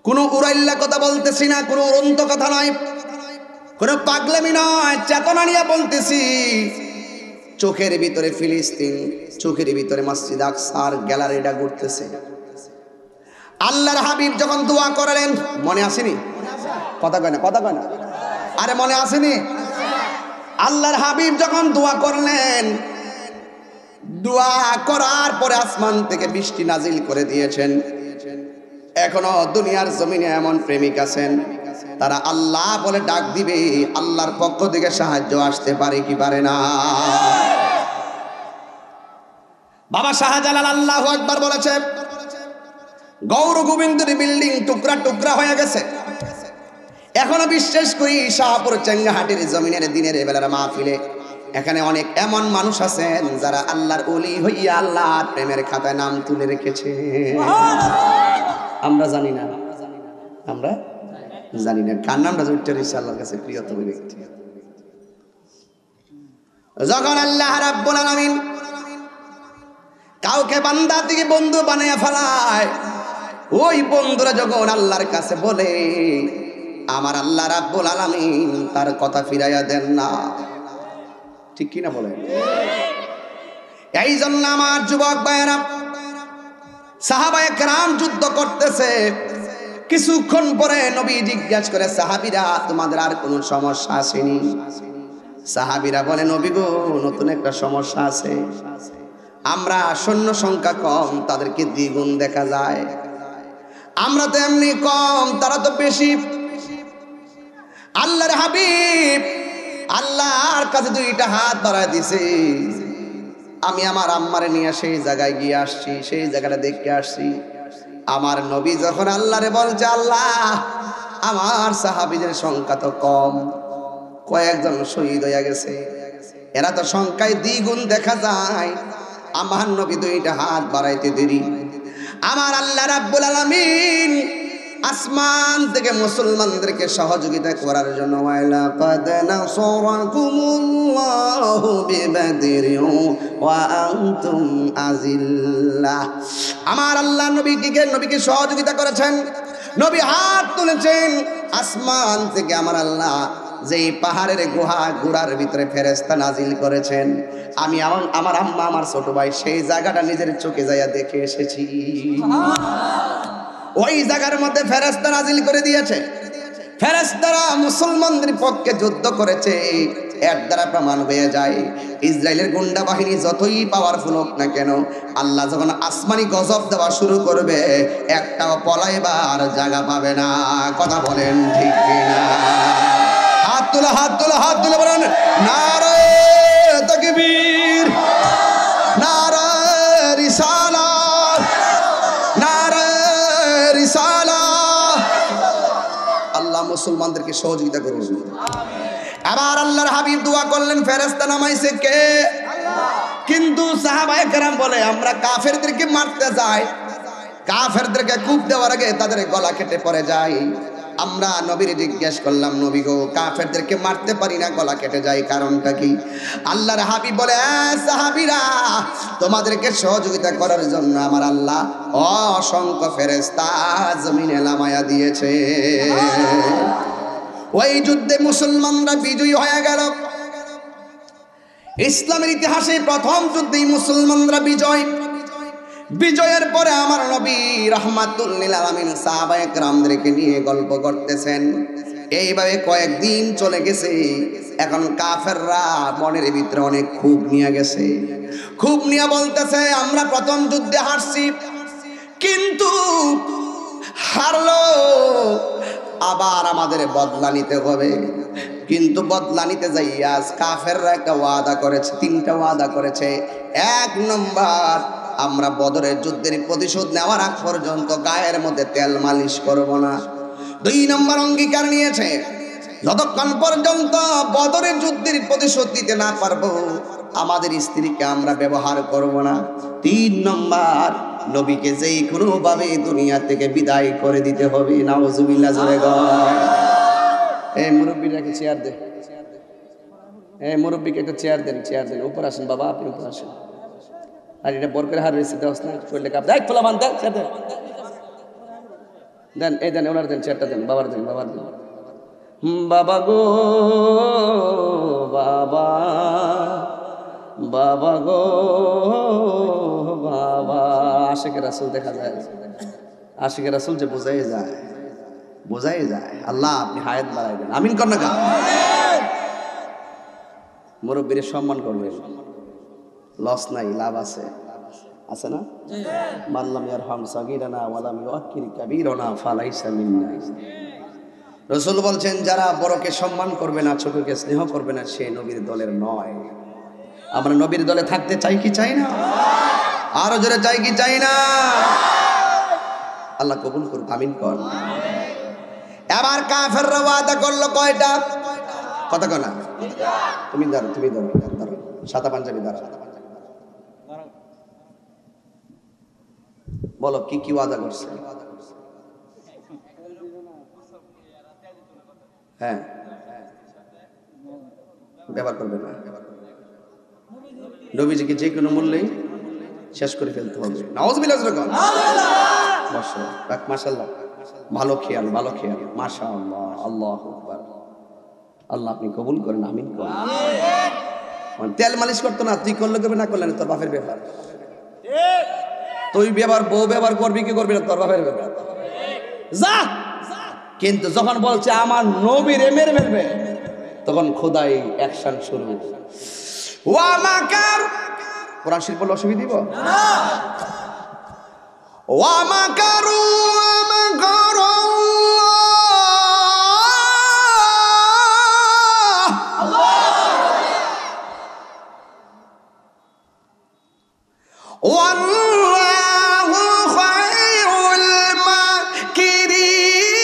কোনো উড়াইল্লা কথা বলতেছি না, কোনো উড়ন্ত কথা নয়, কোনো পাগলামি নয়, চেতনা নিয়ে বলতেছি। চোখের ভিতরে ফিলিস্তিন, চোখের ভিতরে মসজিদ আকসার গ্যালারিটা ঘুরতেছে। আল্লাহর হাবিব যখন দোয়া করলেন, মনে আসেনি? কথা কয় না, কথা কয় না, আরে মনে আসেনি? আল্লাহর হাবিব যখন দোয়া করলেন, দোয়া করার পরে আসমান থেকে বৃষ্টি নাজিল করে দিয়েছেন। এখনো দুনিয়ার জমিনে এমন প্রেমিক আছেন, তারা আল্লাহ বলে ডাক দিবে, আল্লাহর পক্ষ থেকে সাহায্য আসতে পারে কি পারে না? বাবা শাহজালাল আল্লাহু আকবার বলেছে, গৌর গোবিন্দের বিল্ডিং টুকরা টুকরা হয়ে গেছে। এখনো বিশ্বাস করি শাহপুর চেঙ্গাহাটির জমিনের দিনের বেলার মাহফিলে এখানে অনেক এমন মানুষ আছেন যারা আল্লাহর ওলি হইয়া আল্লাহর প্রেমের খাতায় নাম তুলে রেখেছে। আমরা জানি না, আমরা জানি না কার নামটা জড়িত রয়েছে আল্লাহর কাছে প্রিয়তম ব্যক্তি। যখন আল্লাহ রাব্বুল আলামিন কাউকে বান্দা থেকে বন্ধু বানায় ফেলায়, ওই বন্ধুরা যখন আল্লাহর কাছে বলে, আমার আল্লাহ রাব্বুল আলামিন তার কথা ফিরাইয়া দেন না। ঠিক কিনা বলেন? এই জন্য আমার যুবক ভাইয়েরা, সাহাবায়ে কেরাম যুদ্ধ করতেছে, কিছুক্ষণ পরে নবী জিজ্ঞাসা করে, সাহাবীরা তোমাদের আর কোনো সমস্যা আসেনি? সাহাবীরা বলে, নবী গো, নতুন একটা সমস্যা আছে। আমরা সৈন্য সংখ্যা কম, তাদেরকে দ্বিগুণ দেখা যায়। আমরা তো এমনি কম, তারা তো বেশি। আল্লাহর হাবিব আল্লাহর কাছে দুইটা হাত বাড়ায় দিছে। আমি আমার আম্মারে নিয়ে সেই জায়গায় গিয়ে আসছি, সেই জায়গাটা দেখে আসছি। আমার নবী যখন আল্লাহরে বলছে, আল্লাহ আমার সাহাবীদের সংখ্যা তো কম, কয়েকজন শহীদ হয়ে গেছে, এরা তো সংখ্যায় দ্বিগুণ দেখা যায়। আমার নবী দুইটা হাত বাড়াইতে দেরি, আমার আল্লাহ রাব্বুল আলামিন আসমান থেকে মুসলমানদেরকে সহযোগিতা করার জন্য, ওয়ালাকাদ নাসারাকুমুল্লাহু বিবাদরিন ওয়া আনতুম আযিল্লাহ, আমার আল্লাহ নবীকে সহযোগিতা করেছেন। নবী হাত তুলেছেন, আসমান থেকে আমার আল্লাহ যেই পাহাড়ের গুহার ভিতরে ফেরেশতা নাজিল করেছেন, আমি আমার আম্মা আমার ছোট ভাই সেই জায়গাটা নিজের চোখে যাইয়া দেখে এসেছি। ওই জায়গার মধ্যে ফেরেশতা নাজিল করে দিয়েছে। ফেরেশতারা মুসলমানদের পক্ষে যুদ্ধ করেছে। এর দ্বারা প্রমাণ হয়ে যায়, ইসরায়েলের গুন্ডা বাহিনী যতই পাওয়ারফুল হোক না কেন, আল্লাহ যখন আসমানি গজব দেওয়া শুরু করবে, একটাও পলাইবার জায়গা পাবে না। কথা বলেন ঠিক কিনা? হাত তুলে হাত তুলে হাত তুলে বলেন, নারে তাকবীর, নারে রিসালাত, নারে রিসালাত। আল্লাহ মুসলমানদেরকে সহযোগিতা করুন। আবার আল্লাহর হাবিব দোয়া করলেন, ফেরেশতা নামাইছে কে? কিন্তু সাহাবায়ে কেরাম বলে, আমরা কাফেরদেরকে মারতে যাই, কাফেরদেরকে কূপ দেওয়ার আগে তাদের গলা কেটে পড়ে যায়। আমরা নবীর জিজ্ঞেস করলাম, নবী গো, কাফেরদেরকে মারতে পারি না, গলা কেটে যায়, কারণটা কি? আল্লাহর হাবিব বলে, সাহাবীরা, তোমাদেরকে সহযোগিতা করার জন্য আমার আল্লাহ অসংখ্য ফেরেশতা জমিনে নামায়া দিয়েছে। ওই যুদ্ধে মুসলমানরা বিজয়ী হয়ে গেল। ইসলামের ইতিহাসে প্রথম যুদ্ধেই মুসলমানরা বিজয়ের পরে আমার নবী রাহমাতুল লিল আলামিন সাহাবায়ে কেরামদেরকে নিয়ে গল্প করতেছেন। এইভাবে কয়েকদিন চলে গেছে। এখন কাফেররা মনের ভিতরে অনেক ক্ষোভ নিয়ে গেছে। ক্ষোভ নিয়ে বলতেছে, আমরা প্রথম যুদ্ধে হারছি, কিন্তু হারলো, আবার আমাদের বদলা নিতে হবে। কিন্তু বদলা নিতে যাইয়া কাফেররা একটা ওয়াদা করেছে, তিনটা ওয়াদা করেছে। এক নম্বর, আমরা বদরের যুদ্ধের প্রতিশোধ নেওয়ার আগ পর্যন্ত গায়ের মধ্যে তেল মালিশ করব না। 2 নম্বর অঙ্গীকার নিয়েছে, যতক্ষণ পর্যন্ত বদরের যুদ্ধের প্রতিশোধ দিতে না পারবো, আমাদের স্ত্রীকে আমরা ব্যবহার করব না। 3 নম্বর, নবীকে যেই কোনো ভাবে দুনিয়া থেকে বিদায় করে দিতে হবে। নাউজুবিল্লাহ জোরে গো। এই মুরব্বীটাকে চেয়ার দে, এই মুরব্বীকে একটা চেয়ার দেন, চেয়ার দেন। উপর আসেন বাবা, আপনি উপর আসেন। আর এটা বরকের হার রয়েছে, দেওয়াস না, শরীরে কাপ দেখ, ফোলা মান দেখ। দেন এই দেন, ওনার দেন, চেয়ারটা দেন, বাবার দেন, বাবার দেন। বাবা গো বাবা, বাবা গো বাবা। আশিকে রাসূল দেখা যায়, আশিকে রাসূল যে বোঝাই যায়, বোঝাই যায়। আল্লাহ আপনি হায়াত বাড়াই দেন, আমিন কর না কা। মুরব্বীর সম্মান করবেন, লস নাই, লাভ আছে, আছে না? মাল্লাম ইয়ারহাম সাগীরানা ওয়ালাম ইউআক্কির কাবীরানা ফালাইসা মিন্না। রাসূল বলছেন যারা বড়কে সম্মান করবে না, ছোটকে স্নেহ করবে না, সে নবীর দলের নয়। আমরা নবীর দলে থাকতে চাই কি চাই না? আরো জোরে চাই কি চাই না? আল্লাহ কবুল করুক, আমিন কর। এবার কাফেররা ওয়াদা করলো কয়টা? কথা কনা তুমি ধরো, তুমি ধরো, ধরো সাদা পাঞ্জাবি ধরো, বলো কি কি ওয়াদা করছে? হ্যাঁ, ব্যবহার করবে না, নবীজিকে যে কোনো মূল্যেই শেষ করে ফেলতে হবে। নাউযুবিল্লাহ। মাশাআল্লাহ, ভালো খেয়াল, ভালো খেয়াল, মাশাআল্লাহ, আল্লাহু আকবার। আল্লাহ আপনি কবুল করেন, আমিন করেন। তেল মালিশ করতো না, তুই করলে করবে, না করলে না, তোর বাপের ব্যাপার। তুই ব্যবহার, বউ ব্যবহার করবি কি করবি না, তোর বাপের ব্যাপার, যা। কিন্তু যখন বলছে আমার নবীর মেরে ফেলবে, তখন খোদাই অ্যাকশন শুরু। ওয়া মাকার, কোরআন শরীফ বলে অসুবিধা দিব? ওয়া মাকারু ওয়া মাকারু ওয়াল্লাহু খায়রুল মাকিরিন।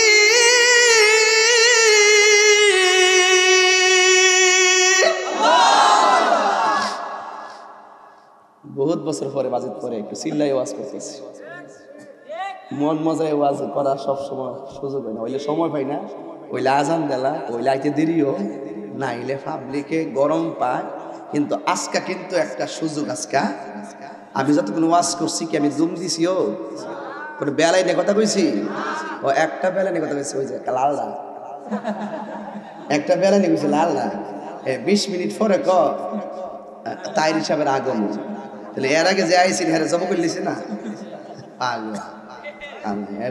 বহুত বছর পরে বাজিত পরে একটু চিল্লাই ওয়াজ করতেছি। মন মজায় ওয়াজ করা সব সময় সুযোগ হয় না, ওইলে সময় পাই না, ওইলে আজান দেলা, ওইলে আইতে দেরিও না, ইলে পাবলিকে গরম পায়। কিন্তু আজকা কিন্তু একটা সুযোগ, আজকা আমি যতক্ষণ ওয়াজ করছি কি আমি জুম দিছিও, কোনো বেলায় নিয়ে কথা কইছি? ও একটা বেলা নিয়ে কথা কইছি, ওই যে লালদা একটা বেলা নিয়ে কইছি, লালদা 20 মিনিট পরে ক তাই হিসাবের আগমন। তাহলে এর আগে যে আইসি হেরে জব করে লিছি না,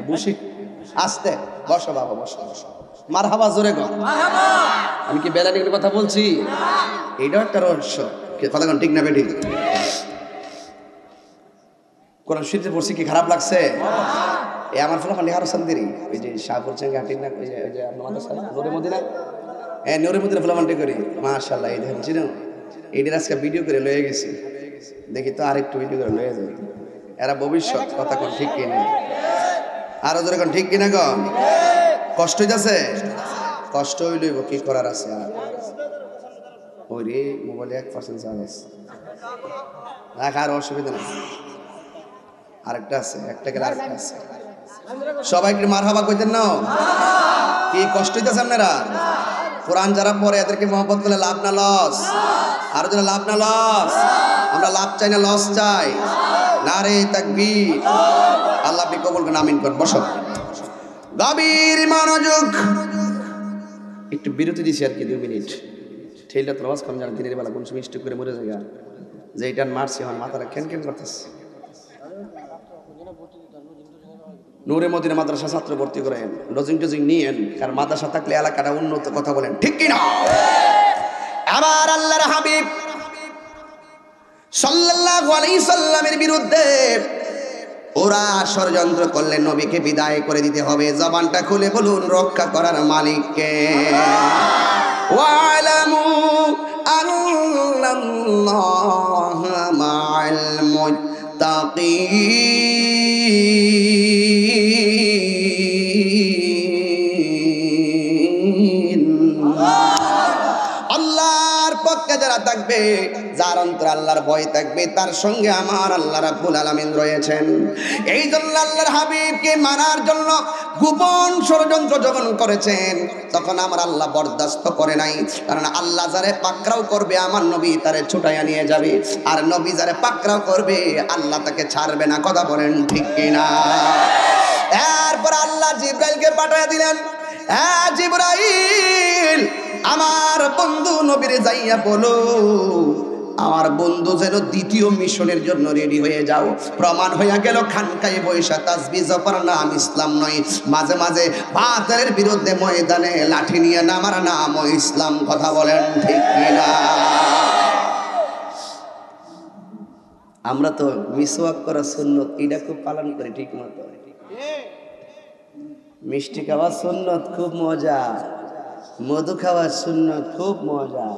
বসি আস্তে, বসো বাবা, বসো, বসো, মারহাবা, জোরে কর। আমি কি বেলা নিয়ে কথা বলছি? এইটাও একটা রহস্য, কথা কোন ঠিক না বেঠিক? কোরআন শরীফে পড়ছি কি খারাপ লাগছে? এই আমার ফোন খালি আরো শান্তিরি, ওই যে শাহপুর চেঙ্গা হাটির না, ওই যে আপনার মাদ্রাসা নূরে মদিনা, হ্যাঁ নূরে মদিনা ফোলামান্টি করি। মাশাআল্লাহ, এই দেখেন চিনো, এইটার আজকে ভিডিও করে লয়ে গেছি, দেখি তো আরেকটু ভিডিও করে লয়ে যাই। এরা ভবিষ্যৎ, কথা কোন ঠিক কিনা? আরো ধরে কোন ঠিক কিনা গন? কষ্ট হইতাছে? কষ্ট হইলইব, কি করার আছে আর? ওই রে মোবাইলে 1% চার্জ আছে, রাখার অসুবিধা নেই। আরেকটা আছে, একটা গেলে আরেকটা আছে। সবাইকে মারহাবা কইতেন না? কি কষ্ট হইতাছে আপনারা? কোরআন যারা পড়ে এদেরকে মহব্বত করলে লাভ না লস? আরো যারা লাভ না লস? আমরা লাভ চাই না লস চাই? নারে তাকবীর। আল্লাহ আপনি কবুল করেন, আমিন করেন। বসো, গভীর মনোযোগ। একটু বিরতি দিছি আর কি, 2 মিনিট। ঠেলা তো আওয়াজ কম, জানা দিনের বেলা কোন সময় স্টক করে মরে যায়, যে এটা মারছি আমার মাথাটা কেন কেন করতেছে। নূরে মদিনা মাদ্রাসা ছাত্র ভর্তি করেন, লজিং টজিং নিয়েন, কারণ মাদ্রাসা থাকলে এলাকাটা উন্নত, কথা বলেন ঠিক কিনা? আবার আল্লাহর হাবিব সাল্লাল্লাহু আলাইহি সাল্লামের বিরুদ্ধে ওরা ষড়যন্ত্র করলেন, নবীকে বিদায় করে দিতে হবে। জবানটা খুলে বলুন, রক্ষা করার মালিককে। ওয়ালামু আল্লাল্লাহা মা'আল মুত্তাকিন। আল্লাহর পক্ষে যারা থাকবে, যার অন্তরে আল্লাহর ভয় থাকবে, তার সঙ্গে আমার আল্লাহ রাব্বুল আলামিন রয়েছেন। এই জন্য আল্লাহর হাবিবকে মারার জন্য গোপন ষড়যন্ত্র যখন করেছেন, তখন আমার আল্লাহ বরদাস্ত করে নাই। কারণ আল্লাহ যারে পাকড়াও করবে, আমার নবী তারে ছুটাইয়া নিয়ে যাবে, আর নবী যারে পাকড়াও করবে, আল্লাহ তাকে ছাড়বে না। কথা বলেন ঠিক কিনা? এরপর আল্লাহ জিব্রাইলকে পাঠিয়ে দিলেন, জিব্রাইল আমার বন্ধু নবীর যাইয়া বলো আমার বন্ধু যেন দ্বিতীয় মিশনের জন্য রেডি হয়ে যাও। প্রমাণ হইয়া গেল খানকায় বৈশা তাসবিহ জপার নাম ইসলাম নয়, মাঝে মাঝে বাতিলের বিরুদ্ধে ময়দানে লাঠি নিয়ে নামার নাম ও ইসলাম। কথা বলেন ঠিক কিনা? আমরা তো মিসওয়াক করা সুন্নত এটা খুব পালন করি ঠিক মতো। মিষ্টি খাওয়া সুন্নত খুব মজা, মধু খাওয়া সুন্নত খুব মজা,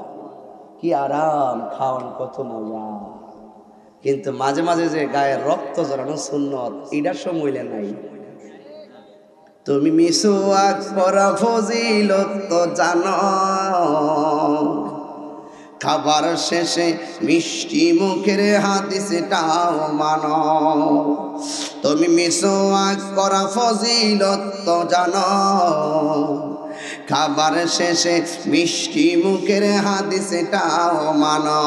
কি আরাম খাওয়ান কত মজা। কিন্তু মাঝে মাঝে যে গায়ের রক্ত জড়ানো সুন্নত এটার সময় নাই। তুমি মিসওয়াক করা ফজিলত তো জানো, খাবার শেষে মিষ্টি মুখের হাদিসটাও মানো। তুমি মিসওয়াক করা ফজিলত তো জানো, খাবার শেষে মিষ্টি মুখের হাদিসটাও মানো।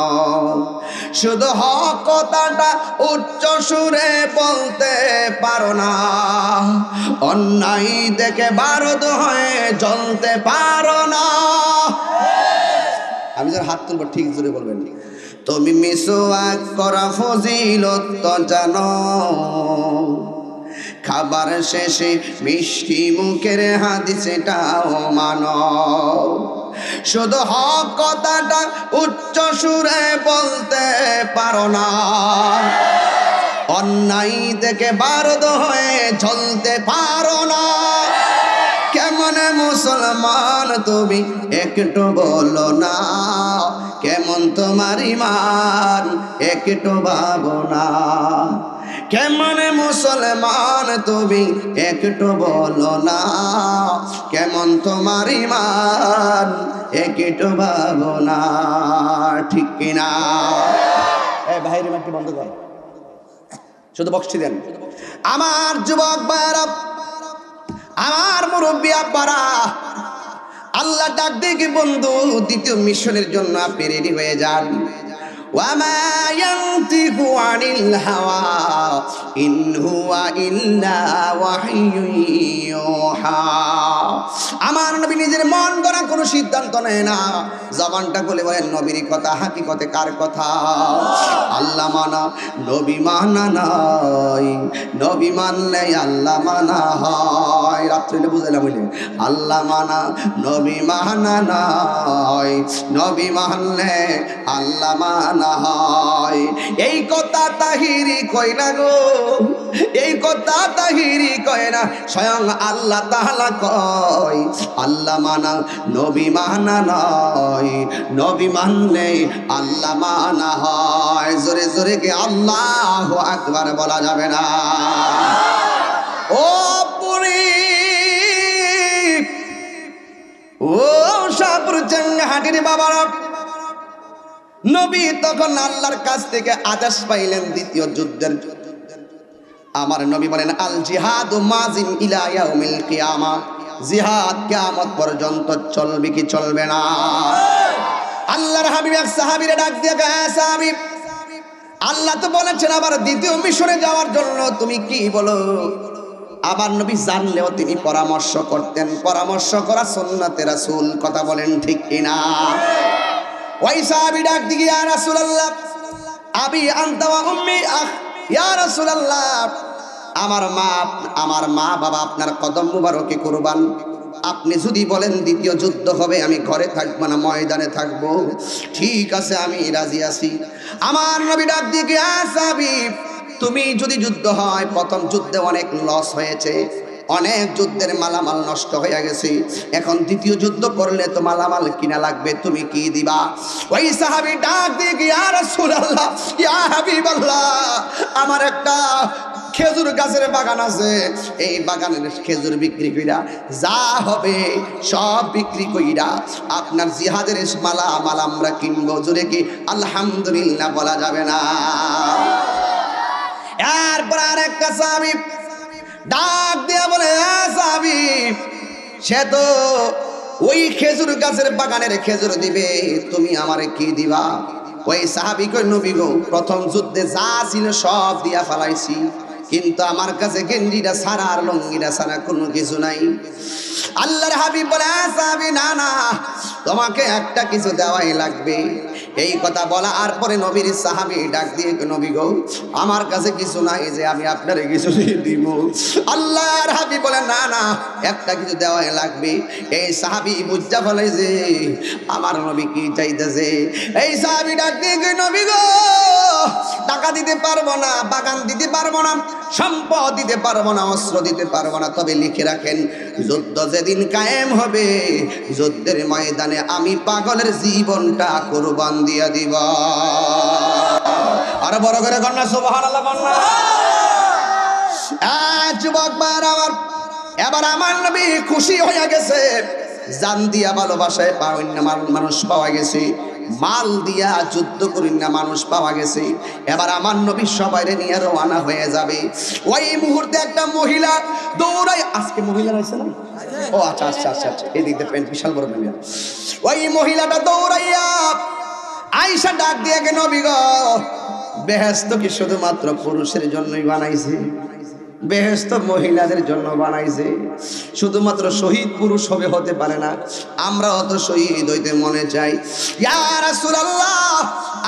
শুধু হক কথাটা উচ্চ সুরে বলতে পারো না, অন্যায় দেখে বারদ হয়ে জ্বলতে পারো না। আমি যার হাত তুলবো ঠিক জোরে বলবেন। তুমি মিসওয়াক করা ফজিলত তো জানো, খাবার শেষে মিষ্টি মুখের হাদিসটাও মানো। শুধু হক কথাটা উচ্চ সুরে বলতে পারো না, অন্যায় দেখে বারদ হয়ে জ্বলতে পারো না। কেমন মুসলমান তুমি একটু বলো না, কেমন তোমার ঈমান একটু ভাবো না। কেমন মুসলমান তুমি একটু বলো না, কেমন তোমার ঈমান একটু ভাবো না। ঠিক কিনা? বাইরে মাটি বন্ধ কর, শুধু বক্সটি দেন। আমার যুবক ভাইরা, আমার মুরব্বী আব্বারা, আল্লাহ ডাক দেখি বন্ধু দ্বিতীয় মিশনের জন্য আপনি রেডি হয়ে যান। ওয়ামা ইয়ানতিকু আনিল হাওয়া ইন হুয়া ইল্লা ওয়াহয়ুন ইউহা। আমার নবী নিজের মন গড়া কোনো সিদ্ধান্ত নেয় না, জবানটা খুলে বলেন নবীর কথা। হাকিকতে কার কথা? আল্লাহ মানা নবী মানা নয়, নবী মানলে আল্লাহ মানা হয়। রাত্রে বুঝাইলাম বলে আল্লাহ মানা নবী মানা নয়, নবী মানলে আল্লাহ মানা হয়। এই কথা তাহিরি কয় না গো, এই কথা তাহিরি কয় না, স্বয়ং আল্লাহ তাআলা কয় আল্লাহ মানা নবী মানা নয়, নবী মানলে আল্লাহ মানা হয়। জোরে জোরে কি আল্লাহু আকবার বলা যাবে না? ও পুরি, ও শাহপুর চেঙ্গাহাটির বাবারা, নবী তখন আল্লাহর কাছ থেকে আদেশ পাইলেন দ্বিতীয় যুদ্ধের। আমার নবী বলেন আল জিহাদু মাজিন ইলা ইয়াউমিল কিয়ামা, জিহাদ কিয়ামত পর্যন্ত চলবে কি চলবে না? আল্লাহর হাবিব এক সাহাবীরে ডাক দিয়ে কয়, সাহাবী আল্লাহ তো বলেছেন আবার দ্বিতীয় মিশনে যাওয়ার জন্য, তুমি কি বলো? আবার নবী জানলেও তিনি পরামর্শ করতেন, পরামর্শ করা সুন্নাতে রাসূল। কথা বলেন ঠিক কিনা? ওই সাহাবী ডাক দিয়ে ইয়া রাসূলুল্লাহ আবি আনতা ওয়া উম্মি আখ, ইয়া রাসূলুল্লাহ আমার মা বাবা আপনার কদম মুবারকে কুরবান। আপনি যদি বলেন দ্বিতীয় যুদ্ধ হবে, আমি ঘরে থাকবো না, ময়দানে থাকবো, ঠিক আছে আমি রাজি আছি। আমার নবী ডাক দিয়ে ইয়া সাহাবী, তুমি যদি যুদ্ধ হয়, প্রথম যুদ্ধে অনেক লস হয়েছে, অনেক যুদ্ধের মালামাল নষ্ট হয়ে গেছে, এখন দ্বিতীয় যুদ্ধ করলে তো মালামাল কিনা লাগবে, তুমি কি দিবা? ওই সাহাবী ডাক দিয়ে ইয়া রাসূলুল্লাহ ইয়া হাবিবাল্লাহ, আমার একটা খেজুর গাছের বাগান আছে, এই বাগানের খেজুর বিক্রি কইরা যা হবে সব বিক্রি কইরা আপনার জিহাদের মালামাল আমরা কিনবো। জোরে কি আলহামদুলিল্লাহ বলা যাবে না? এরপর আরেকটা সাহাবী ডাক দিয়া বলে, সাহাবী সে তো ওই খেজুর গাছের বাগানের খেজুর দিবে, তুমি আমারে কি দিবা? ওই সাহাবী কই, নবী গো প্রথম যুদ্ধে যা ছিল সব দিয়া ফেলাইছি, কিন্তু আমার কাছে গেঞ্জিটা ছাড়া আর লুঙ্গিটা ছাড়া কোনো কিছু নাই। আল্লাহর হাবিব বলে সাহাবী না না, তোমাকে একটা কিছু দেওয়াই লাগবে। এই কথা বলা আর পরে নবীর সাহাবী ডাক দিয়ে, নবী গো আমার কাছে কিছু নাই যে আমি আপনারে কিছু দিব। আল্লাহর হাবিব বলে না না, একটা কিছু দেওয়াই লাগবে। এই সাহাবী বুঝা বলে যে আমার নবী কি চাইতেছে। এই সাহাবী ডাক দিয়ে, নবী গো টাকা দিতে পারবো না, বাগান দিতে পারবো না, সম্পদ দিতে পারবো না, অস্ত্র দিতে পারবো না, তবে লিখে রাখেন যুদ্ধ যেদিন কায়েম হবে যুদ্ধের ময়দানে আমি পাগলের জীবনটা কুরবান দিয়ে দিব। আর বড় করে কন্যা সুবহানাল্লাহ কন্যা। যুবক বার আমার, এবার আমার নবী খুশি হয়ে গেছে, জান দিয়া ভালোবাসায় পাওয়ান্য মানুষ পাওয়া গেছে, মাল দিয়া যুদ্ধ করেন না মানুষ পাওয়া গেছে। এবার আমার নবী সবাইরে নিয়ে রওনা হয়ে যাবে। ওই মুহূর্তে একটা মহিলা দৌড়াই, আজকে মহিলা রয়েছে না? ও আচ্ছা আচ্ছা আচ্ছা আচ্ছা, এদিক দিয়ে বিশাল বড় মহিলা। ওই মহিলাটা দৌড়াইয়া আয়েশা ডাক দিয়ে, নবী গো বেহেশত কি শুধুমাত্র পুরুষের জন্যই বানাইছে? বেহেশত মহিলাদের জন্য বানাইছে, শুধুমাত্র শহীদ পুরুষ হবে হতে পারে না। আমরা অত শহীদ হইতে মনে চাই। ইয়া রাসূলুল্লাহ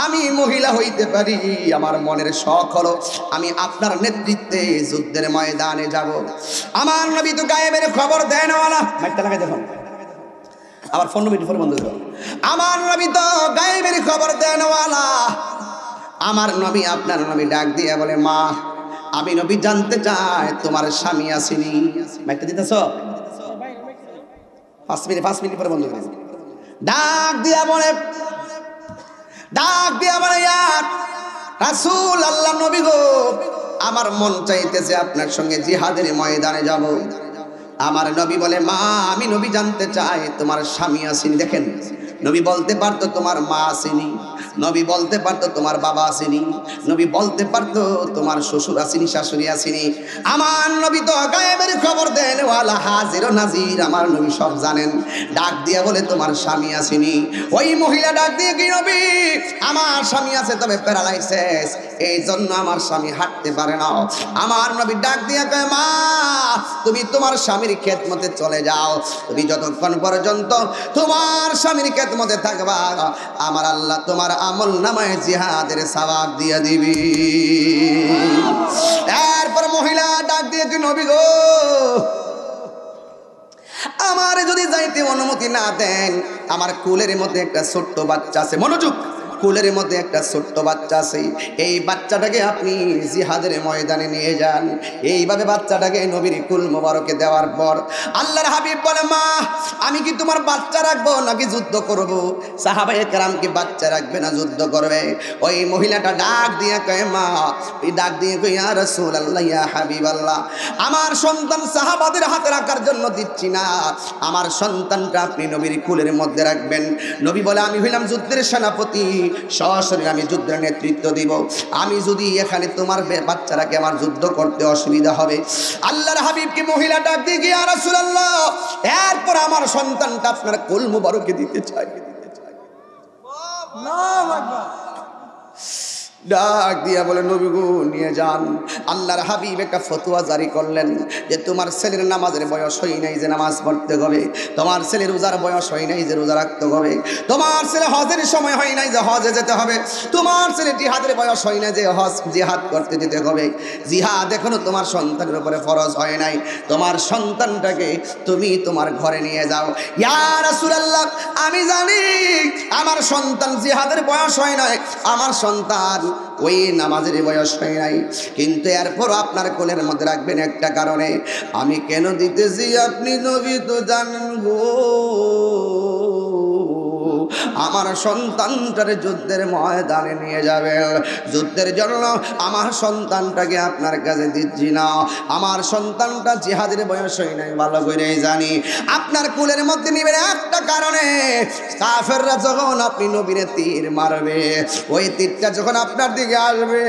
আমি মহিলা হইতে পারি, আমার মনের শখ হলো আমি আপনার নেতৃত্বে যুদ্ধের ময়দানে যাব। আমার নবী তো গায়েবের খবর দেন ওয়ালা, মাইকটা লাগাই দেখুন, আবার ফোন মিনিট পর বন্ধ করো। আমার নবী তো গায়েবের খবর দেন ওয়ালা। আমার নবী, আপনার নবী ডাক দিয়ে বলে মা আমি নবী জানতে চাই তোমার স্বামী আসেনি? মাইকটা দিতেছ? 5 মিনিট পরে বন্ধ করে। ডাক দিয়া বলে ইয়া রাসূল আল্লাহ নবী গো আমার মন চাইতেছে আপনার সঙ্গে জিহাদের ময়দানে যাব। আমার নবী বলে মা আমি নবী জানতে চাই তোমার স্বামী আসেনি? দেখেন নবী বলতে পারতো তোমার মা আসেনি, নবী বলতে পারতো তোমার বাবা আসেনি, নবী বলতে পারতো তোমার শ্বশুর আসেনি, শাশুড়ি আসেনি। আমার নবী তো গায়েবের খবর দেন ওয়ালা, হাজির ও নাজির, আমার নবী সব জানেন। ডাক দিয়া বলে তোমার স্বামী আসেনি? ওই মহিলা ডাক দিয়ে, কি নবী আমার স্বামী আছে, তবে প্যারালাইসিস, এই জন্য আমার স্বামী হাঁটতে পারে না। আমার নবী ডাক দিয়া কয় মা তুমি তোমার স্বামীর খেদমতে চলে যাও, তুমি যতক্ষণ পর্যন্ত তোমার স্বামীর খেদমতে থাকবা আমার আল্লাহ তোমার আমল নামায় জিহাদের সওয়াব দিয়ে দিবি। এরপর মহিলা ডাক দিয়ে, নবী গো আমার যদি যাইতে অনুমতি না দেন, আমার কুলের মধ্যে একটা ছোট্ট বাচ্চা আছে, মনোযোগ, কুলের মধ্যে একটা ছোট্ট বাচ্চা আছে, এই বাচ্চাটাকে আপনি জিহাদের ময়দানে নিয়ে যান। এইভাবে বাচ্চাটাকে নবীর কুল মোবারকে দেওয়ার পর আল্লাহর হাবিব বলে মা আমি কি তোমার বাচ্চা রাখবো নাকি যুদ্ধ করব? সাহাবায়ে কেরাম কি বাচ্চা রাখবে না যুদ্ধ করবে? ওই মহিলাটা ডাক দিয়ে কয় মা, ওই ডাক দিয়ে কয় ইয়া রাসূলুল্লাহ ইয়া হাবিবাল্লাহ আমার সন্তান সাহাবাদের হাতে রাখার জন্য দিচ্ছি না, আমার সন্তানটা আপনি নবীর কুলের মধ্যে রাখবেন। নবী বলে আমি হইলাম যুদ্ধের সেনাপতি, সরাসরি আমি যুদ্ধের নেতৃত্ব দিব, আমি যদি এখানে তোমার বাচ্চারাকে আমার যুদ্ধ করতে অসুবিধা হবে। আল্লাহর হাবিবকে মহিলা ডাক দিয়ে ইয়া রাসূলুল্লাহ এরপর আমার সন্তানটা আপনার কুল মুবারকে দিতে চাই। আল্লাহু আকবার। ডাক দিয়া বলে নবী গো নিয়ে যান। আল্লাহর হাবিব একটা ফতোয়া জারি করলেন যে তোমার ছেলের নামাজের বয়স হয় নাই যে নামাজ পড়তে হবে, তোমার ছেলের রোজার বয়স হয় নাই যে রোজা রাখতে হবে, তোমার ছেলে হজের সময় হয় নাই যে হজে যেতে হবে, তোমার ছেলে জিহাদের বয়স হয় না যে হজ জিহাদ করতে যেতে হবে, জিহাদ এখনো তোমার সন্তানের উপরে ফরজ হয় নাই, তোমার সন্তানটাকে তুমি তোমার ঘরে নিয়ে যাও। ইয়া রাসূলুল্লাহ আমি জানি আমার সন্তান জিহাদের বয়স হয় নাই, আমার সন্তান ওই নামাজের বয়স হয় নাই, কিন্তু এরপর আপনার কোলের মধ্যে রাখবেন একটা কারণে। আমি কেন দিতেছি আপনি নবী তো জানেন গো, আমার সন্তানটারে যুদ্ধের ময়দানে নিয়ে যাবেন, যুদ্ধের জন্য আমার সন্তানটাকে আপনার কাছে দিচ্ছি না, আমার সন্তানটা জিহাদের বয়স হয় নাই ভালো করে জানি, আপনার কুলের মধ্যে নিবেন একটা কারণে। কাফেররা যখন আপনি নবীরে তীর মারবে, ওই তীরটা যখন আপনার দিকে আসবে,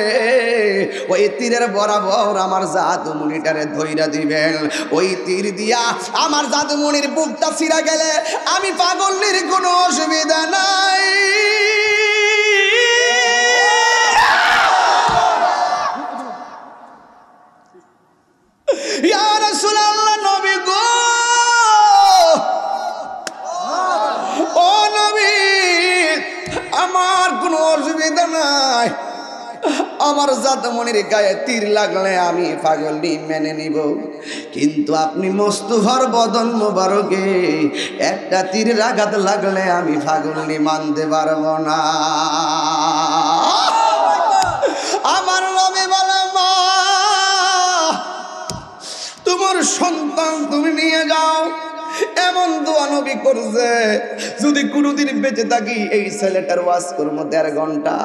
ওই তীরের বরাবর আমার জাদুমণিটারে ধইরা দিবেন, ওই তীর দিয়া আমার জাদুমণির বুকটা ছিঁড়া গেলে আমি পাগলের কোনো অসুবিধা নাই। অসুবিধা নাই, আমার জাতমনির গায়ে তীর লাগলে আমি পাগলি মেনে নিব, কিন্তু আপনি মোস্তফার বদন মোবারকে একটা তীরের আঘাত লাগলে আমি পাগলি মানতে পারবো না। আমার নবী বলে, মা তোমার সন্তান তুমি নিয়ে যাও। এমন দোয়া নবী করছে, যদি কোনোদিন বেঁচে থাকি এই ছেলেটার ওয়াজ করবো 1.5 ঘন্টা।